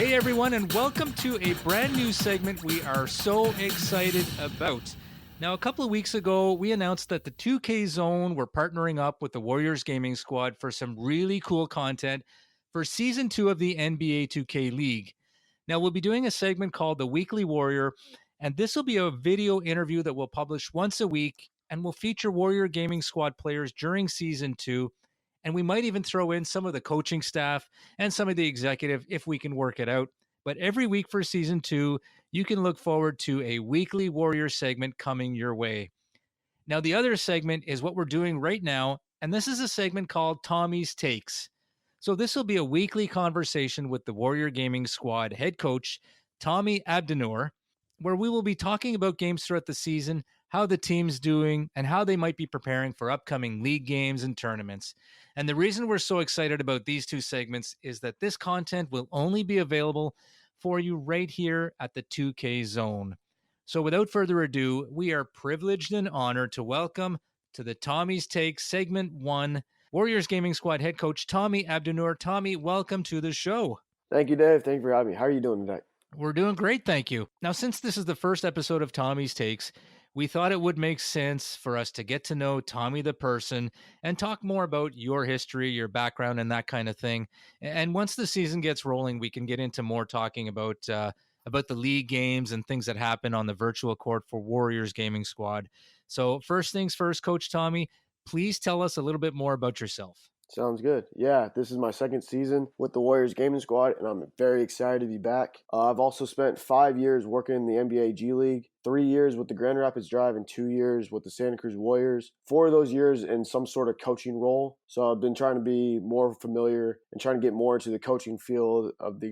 Hey everyone, and welcome to a brand new segment we are so excited about. Now, a couple of weeks ago, we announced that the 2K Zone were partnering up with the Warriors Gaming Squad for some really cool content for season 2 of the NBA 2K League. Now, we'll be doing a segment called The Weekly Warrior, and this will be a video interview that we'll publish once a week and will feature Warrior Gaming Squad players during season 2. And we might even throw in some of the coaching staff and some of the executive if we can work it out. But every week for season 2, you can look forward to a weekly Warrior segment coming your way. Now, the other segment is what we're doing right now, and this is a segment called Tommy's Takes. So, this will be a weekly conversation with the Warrior Gaming Squad head coach, Tommy Abdennour, where we will be talking about games throughout the season, how the team's doing, and how they might be preparing for upcoming league games and tournaments. And the reason we're so excited about these two segments is that this content will only be available for you right here at the 2K Zone. So without further ado, we are privileged and honored to welcome to the Tommy's Take segment 1, Warriors Gaming Squad head coach Tommy Abdennour. Tommy, welcome to the show. Thank you, Dave. Thank you for having me. How are you doing today? We're doing great, thank you. Now, since this is the first episode of Tommy's Takes, we thought it would make sense for us to get to know Tommy the person and talk more about your history, your background, and that kind of thing. And once the season gets rolling, we can get into more talking about the league games and things that happen on the virtual court for Warriors Gaming Squad. So, first things first, Coach Tommy, please tell us a little bit more about yourself. Sounds good. Yeah, this is my second season with the Warriors Gaming Squad, and I'm very excited to be back. I've also spent 5 years working in the NBA G League, 3 years with the Grand Rapids Drive, and 2 years with the Santa Cruz Warriors. 4 of those years in some sort of coaching role. So I've been trying to be more familiar and trying to get more into the coaching field of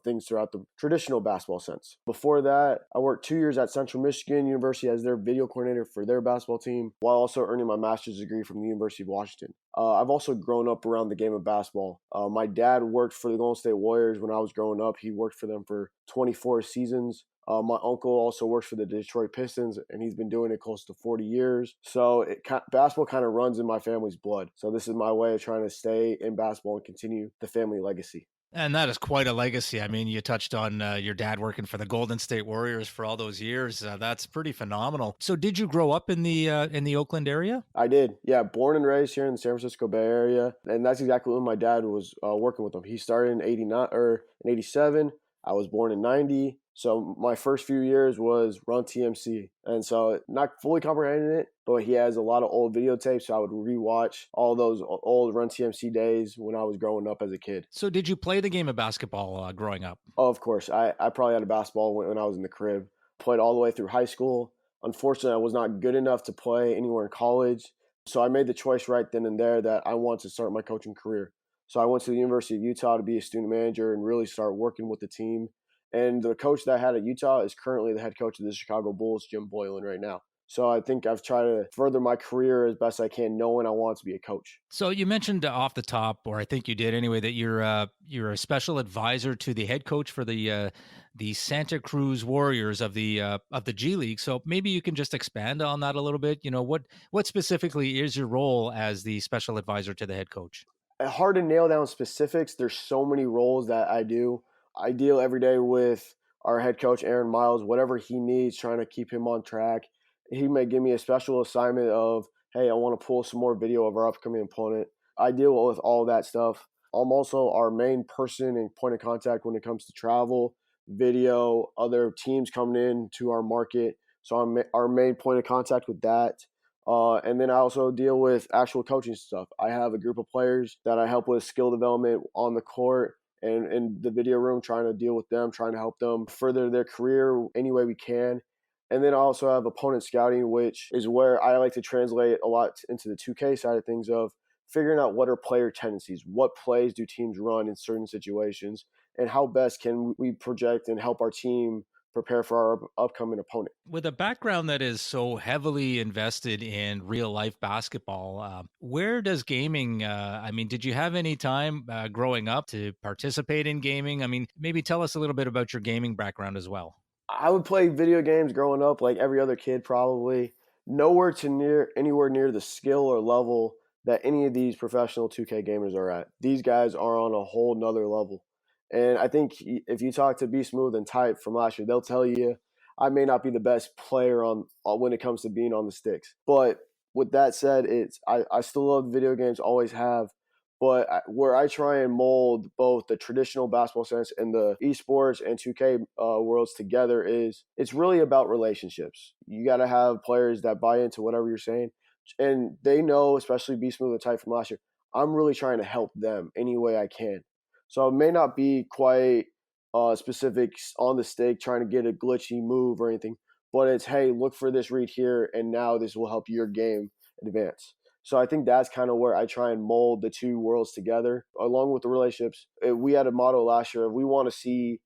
things throughout the traditional basketball sense. Before that, I worked 2 years at Central Michigan University as their video coordinator for their basketball team, while also earning my master's degree from the University of Washington. I've also grown up around the game of basketball. My dad worked for the Golden State Warriors when I was growing up. He worked for them for 24 seasons. My uncle also works for the Detroit Pistons, and he's been doing it close to 40 years. So basketball kind of runs in my family's blood. So this is my way of trying to stay in basketball and continue the family legacy. And that is quite a legacy. I mean, you touched on your dad working for the Golden State Warriors for all those years. That's pretty phenomenal. So, did you grow up in the Oakland area? I did. Yeah, born and raised here in the San Francisco Bay Area, and that's exactly when my dad was working with them. He started in '89 or in '87. I was born in '90. So my first few years was Run TMC. And so not fully comprehending it, but he has a lot of old videotapes. So I would rewatch all those old Run TMC days when I was growing up as a kid. So did you play the game of basketball growing up? Oh, of course. I probably had a basketball when I was in the crib. Played all the way through high school. Unfortunately, I was not good enough to play anywhere in college. So I made the choice right then and there that I wanted to start my coaching career. So I went to the University of Utah to be a student manager and really start working with the team. And the coach that I had at Utah is currently the head coach of the Chicago Bulls, Jim Boylan, right now. So I think I've tried to further my career as best I can, knowing I want to be a coach. So you mentioned off the top, or I think you did anyway, that you're a special advisor to the head coach for the Santa Cruz Warriors of the G League. So maybe you can just expand on that a little bit. You know, what specifically is your role as the special advisor to the head coach? Hard to nail down specifics. There's so many roles that I do. I deal every day with our head coach, Aaron Miles, whatever he needs, trying to keep him on track. He may give me a special assignment of, hey, I want to pull some more video of our upcoming opponent. I deal with all that stuff. I'm also our main person and point of contact when it comes to travel, video, other teams coming in to our market. So I'm our main point of contact with that. And then I also deal with actual coaching stuff. I have a group of players that I help with skill development on the court and in the video room, trying to deal with them, trying to help them further their career any way we can. And then I also have opponent scouting, which is where I like to translate a lot into the 2K side of things of figuring out what are player tendencies, what plays do teams run in certain situations, and how best can we project and help our team prepare for our upcoming opponent. With a background that is so heavily invested in real life basketball, where does gaming? I mean, did you have any time growing up to participate in gaming? I mean, maybe tell us a little bit about your gaming background as well. I would play video games growing up like every other kid probably. Anywhere near the skill or level that any of these professional 2K gamers are at. These guys are on a whole nother level. And I think if you talk to Be Smooth and Type from last year, they'll tell you I may not be the best player on when it comes to being on the sticks. But with that said, I still love video games, always have. But where I try and mold both the traditional basketball sense and the esports and 2K worlds together is it's really about relationships. You got to have players that buy into whatever you're saying, and they know, especially Be Smooth and Type from last year. I'm really trying to help them any way I can. So it may not be quite specifics on the stick, trying to get a glitchy move or anything, but it's, hey, look for this read here, and now this will help your game advance. So I think that's kind of where I try and mold the two worlds together, along with the relationships. We had a motto last year: we want to see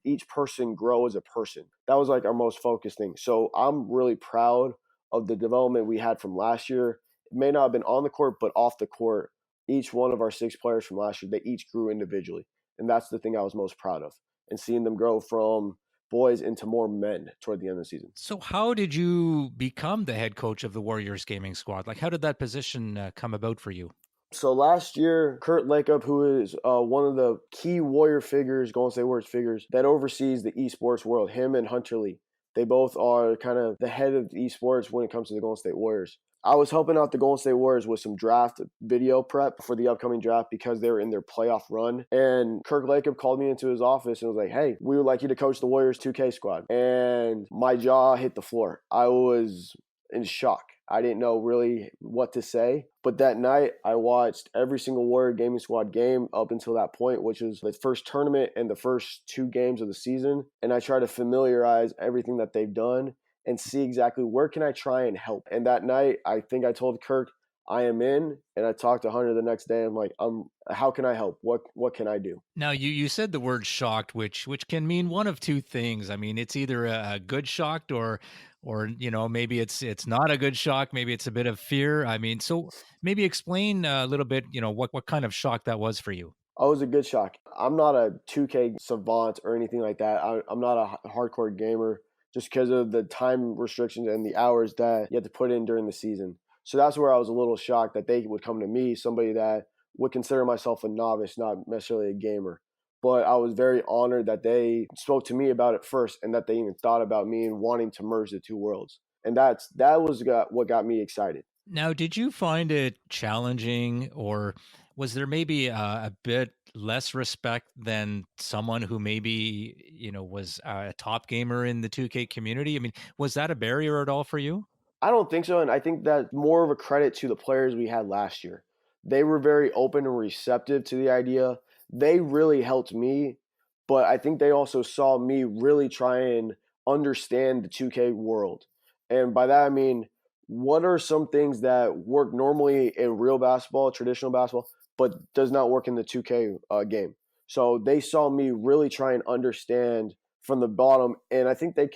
each person grow as a person. That was like our most focused thing. So I'm really proud of the development we had from last year. It may not have been on the court, but off the court, each one of our 6 players from last year, they each grew individually. And that's the thing I was most proud of, and seeing them grow from boys into more men toward the end of the season. So, how did you become the head coach of the Warriors gaming squad? Like, how did that position come about for you? So last year, Kurt Lakeup, who is one of the key Warrior figures, Golden State Warriors figures, that oversees the esports world, him and Hunter Lee, they both are kind of the head of esports when it comes to the Golden State Warriors. I was helping out the Golden State Warriors with some draft video prep for the upcoming draft because they were in their playoff run. And Kirk Lakeup called me into his office and was like, hey, we would like you to coach the Warriors 2K squad. And my jaw hit the floor. I was in shock. I didn't know really what to say. But that night, I watched every single Warrior Gaming Squad game up until that point, which was the first tournament and the first 2 games of the season. And I tried to familiarize everything that they've done and see exactly where can I try and help. And that night, I think I told Kirk, I am in, and I talked to Hunter the next day. I'm like, how can I help? What can I do? Now, you said the word shocked, which can mean one of two things. I mean, it's either a good shocked or maybe it's not a good shock. Maybe it's a bit of fear. I mean, so maybe explain a little bit. What kind of shock that was for you. Oh, it was a good shock. I'm not a 2K savant or anything like that. I'm not a hardcore gamer just because of the time restrictions and the hours that you have to put in during the season. So that's where I was a little shocked that they would come to me, somebody that would consider myself a novice, not necessarily a gamer. But I was very honored that they spoke to me about it first, and that they even thought about me and wanting to merge the two worlds. And that was what got me excited. Now, did you find it challenging, or was there maybe a bit less respect than someone who maybe, was a top gamer in the 2K community? I mean, was that a barrier at all for you? I don't think so, and I think that more of a credit to the players we had last year. They were very open and receptive to the idea. They really helped me, but I think they also saw me really try and understand the 2K world. And by that I mean, what are some things that work normally in real basketball, traditional basketball, but does not work in the 2K game? So they saw me really try and understand from the bottom, and I think they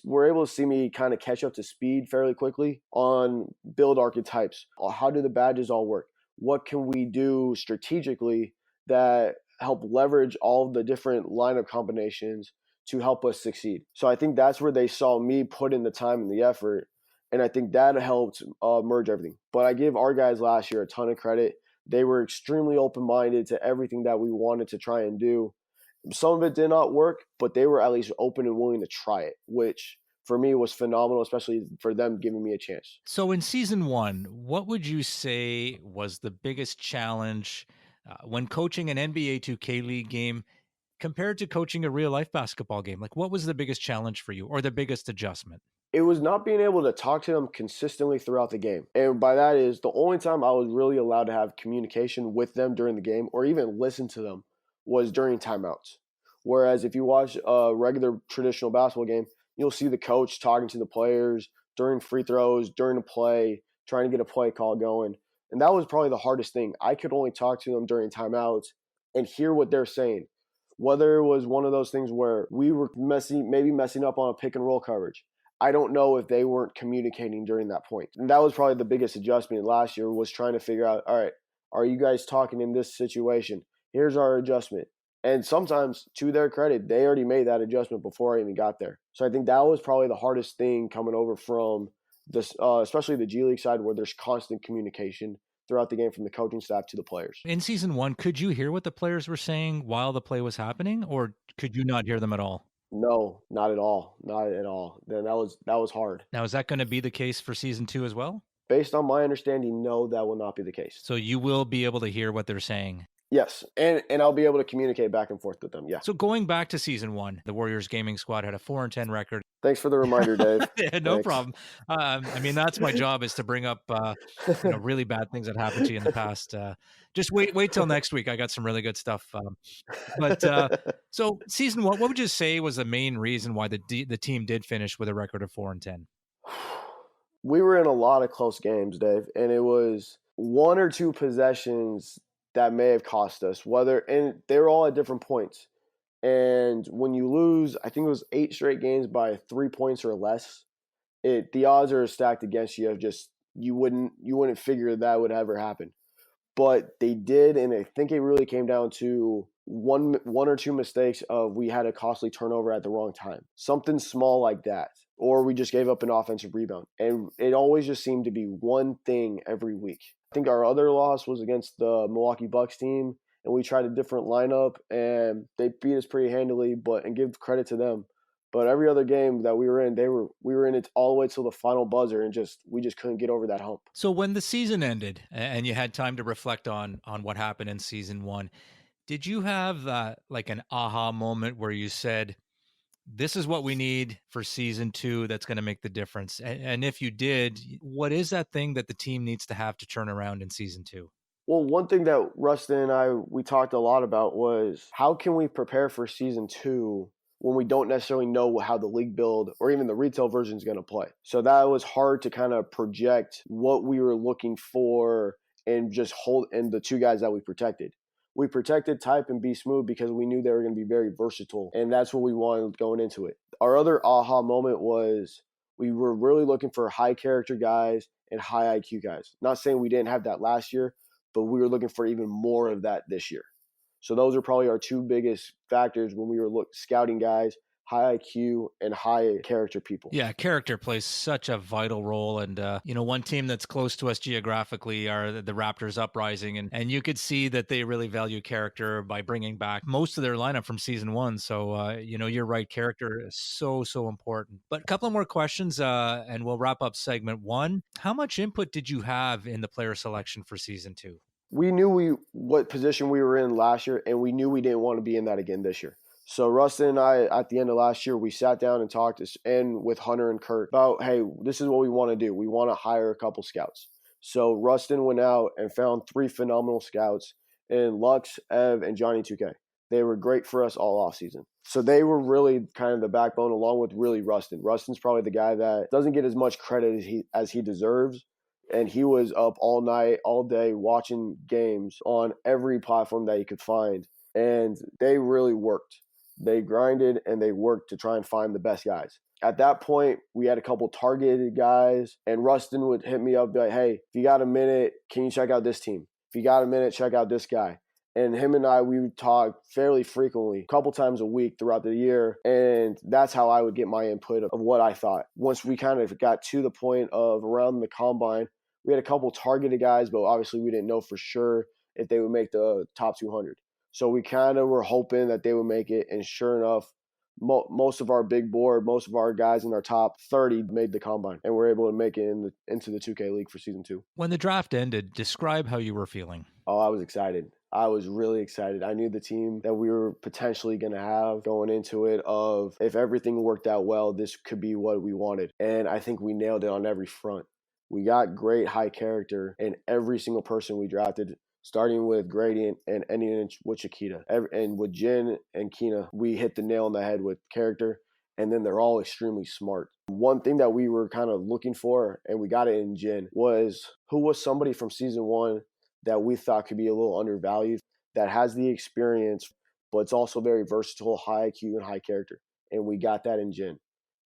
were able to see me kind of catch up to speed fairly quickly on build archetypes. How do the badges all work? What can we do strategically that help leverage all of the different lineup combinations to help us succeed? So I think that's where they saw me put in the time and the effort. And I think that helped merge everything. But I give our guys last year a ton of credit. They were extremely open minded to everything that we wanted to try and do. Some of it did not work, but they were at least open and willing to try it, which for me was phenomenal, especially for them giving me a chance. So, in season one, what would you say was the biggest challenge when coaching an NBA 2K League game compared to coaching a real life basketball game? Like, what was the biggest challenge for you or the biggest adjustment? It was not being able to talk to them consistently throughout the game. And by that is the only time I was really allowed to have communication with them during the game or even listen to them was during timeouts. Whereas if you watch a regular traditional basketball game, you'll see the coach talking to the players during free throws, during a play, trying to get a play call going. And that was probably the hardest thing. I could only talk to them during timeouts and hear what they're saying. Whether it was one of those things where we were maybe messing up on a pick and roll coverage, I don't know if they weren't communicating during that point. And that was probably the biggest adjustment last year, was trying to figure out, all right, are you guys talking in this situation? Here's our adjustment. And sometimes, to their credit, they already made that adjustment before I even got there. So I think that was probably the hardest thing coming over from this, especially the G League side, where there's constant communication. throughout the game from the coaching staff to the players. In season one, could you hear what the players were saying while the play was happening, or could you not hear them at all? No, not at all. Not at all. Then that was hard. Now, is that going to be the case for season two as well? Based on my understanding, no, that will not be the case. So you will be able to hear what they're saying. Yes, and I'll be able to communicate back and forth with them. Yeah. So going back to season one, the Warriors gaming squad had a 4-10 record. Thanks for the reminder, Dave. Yeah, no Thanks. problem. I mean, that's my job, is to bring up really bad things that happened to you in the past. Just wait till next week. I got some really good stuff. But so season one, what would you say was the main reason why the team did finish with a record of 4-10? We were in a lot of close games, Dave, and it was one or two possessions that may have cost us. And they're all at different points. And when you lose, I think it was 8 straight games by 3 points or less, the odds are stacked against you. Of just you wouldn't figure that would ever happen, but they did, and I think it really came down to one or two mistakes of we had a costly turnover at the wrong time, something small like that, or we just gave up an offensive rebound, and it always just seemed to be one thing every week. I think our other loss was against the Milwaukee Bucks team, and we tried a different lineup, and they beat us pretty handily. And give credit to them. But every other game that we were in, we were in it all the way till the final buzzer, and we just couldn't get over that hump. So when the season ended and you had time to reflect on what happened in season one, did you have like an aha moment where you said, this is what we need for season two that's going to make the difference? And if you did, what is that thing that the team needs to have to turn around in season two? Well, one thing that Rustin and we talked a lot about was how can we prepare for season two when we don't necessarily know how the league build or even the retail version is going to play. So that was hard to kind of project what we were looking for and the two guys that we protected. We protected Type and Be Smooth because we knew they were going to be very versatile, and that's what we wanted going into it. Our other aha moment was we were really looking for high character guys and high IQ guys. Not saying we didn't have that last year, but we were looking for even more of that this year. So those are probably our two biggest factors when we were scouting guys: high IQ and high character people. Yeah, character plays such a vital role. And, one team that's close to us geographically are the Raptors Uprising. And you could see that they really value character by bringing back most of their lineup from season one. So, you're right. Character is so, so important. But a couple of more questions and we'll wrap up segment one. How much input did you have in the player selection for season two? We knew what position we were in last year, and we knew we didn't want to be in that again this year. So Rustin and I, at the end of last year, we sat down and talked with Hunter and Kurt about, hey, this is what we want to do. We want to hire a couple scouts. So Rustin went out and found 3 phenomenal scouts in Lux, Ev, and Johnny 2K. They were great for us all offseason. So they were really kind of the backbone, along with really Rustin. Rustin's probably the guy that doesn't get as much credit as he deserves. And he was up all night, all day, watching games on every platform that he could find. And they really worked. They grinded and they worked to try and find the best guys. At that point, we had a couple targeted guys, and Rustin would hit me up, be like, hey, if you got a minute, can you check out this team? If you got a minute, check out this guy. And him and I, we would talk fairly frequently, a couple times a week throughout the year. And that's how I would get my input of what I thought. Once we kind of got to the point of around the combine, we had a couple targeted guys, but obviously we didn't know for sure if they would make the top 200. So we kind of were hoping that they would make it. And sure enough, most of our big board, most of our guys in our top 30 made the combine, and were able to make it into the 2K League for season 2. When the draft ended, describe how you were feeling. Oh, I was excited. I was really excited. I knew the team that we were potentially going to have going into it, of if everything worked out well, this could be what we wanted. And I think we nailed it on every front. We got great high character in every single person we drafted, starting with Gradient and ending with Chiquita. And with Jin and Kina, we hit the nail on the head with character, and then they're all extremely smart. One thing that we were kind of looking for, and we got it in Jin, was who was somebody from season 1 that we thought could be a little undervalued, that has the experience, but it's also very versatile, high IQ and high character. And we got that in Jin.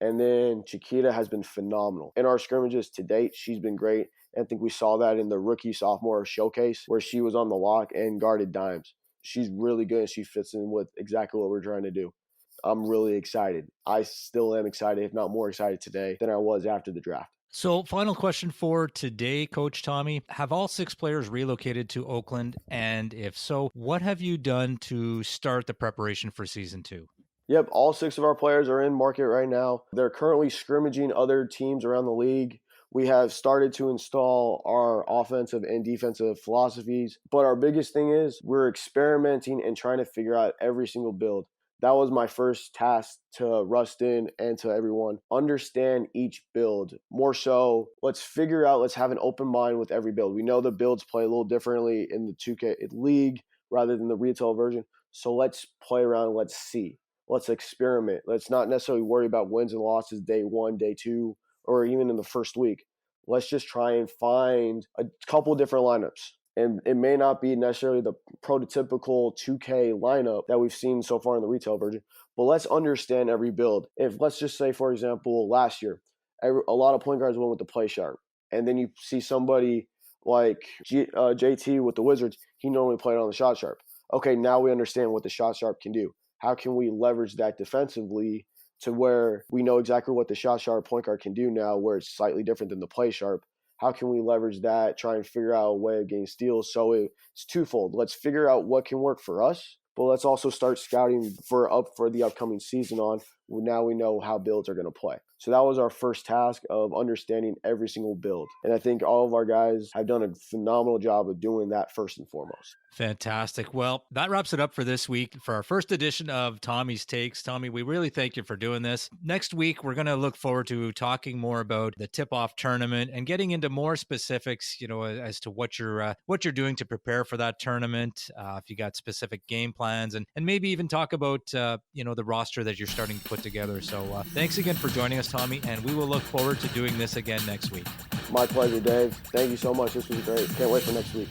And then Chiquita has been phenomenal. In our scrimmages to date, she's been great. And I think we saw that in the rookie-sophomore showcase where she was on the lock and guarded dimes. She's really good, and she fits in with exactly what we're trying to do. I'm really excited. I still am excited, if not more excited today than I was after the draft. So, final question for today, Coach Tommy. Have all six players relocated to Oakland? And if so, what have you done to start the preparation for season two? Yep, all six of our players are in market right now. They're currently scrimmaging other teams around the league. We have started to install our offensive and defensive philosophies. But our biggest thing is we're experimenting and trying to figure out every single build. That was my first task to Rustin and to everyone. Understand each build. More so, let's figure out, let's have an open mind with every build. We know the builds play a little differently in the 2K league rather than the retail version. So let's play around, let's see. Let's experiment. Let's not necessarily worry about wins and losses day one, day two, or even in the first week. Let's just try and find a couple different lineups. And it may not be necessarily the prototypical 2K lineup that we've seen so far in the retail version, but let's understand every build. If let's just say, for example, last year, a lot of point guards went with the play sharp. And then you see somebody like JT with the Wizards, he normally played on the shot sharp. Okay, now we understand what the shot sharp can do. How can we leverage that defensively to where we know exactly what the shot sharp point guard can do now, where it's slightly different than the play sharp? How can we leverage that, try and figure out a way of getting steals? So it's twofold. Let's figure out what can work for us, but let's also start scouting for the upcoming season on. Now we know how builds are going to play. So that was our first task of understanding every single build. And I think all of our guys have done a phenomenal job of doing that first and foremost. Fantastic. Well, that wraps it up for this week for our first edition of Tommy's Takes. Tommy, we really thank you for doing this. Next week, we're going to look forward to talking more about the tip-off tournament and getting into more specifics, as to what you're doing to prepare for that tournament. If you got specific game plans, and maybe even talk about the roster that you're starting to put together. So thanks again for joining us, Tommy, and we will look forward to doing this again next week. My pleasure, Dave. Thank you so much. This was great. Can't wait for next week.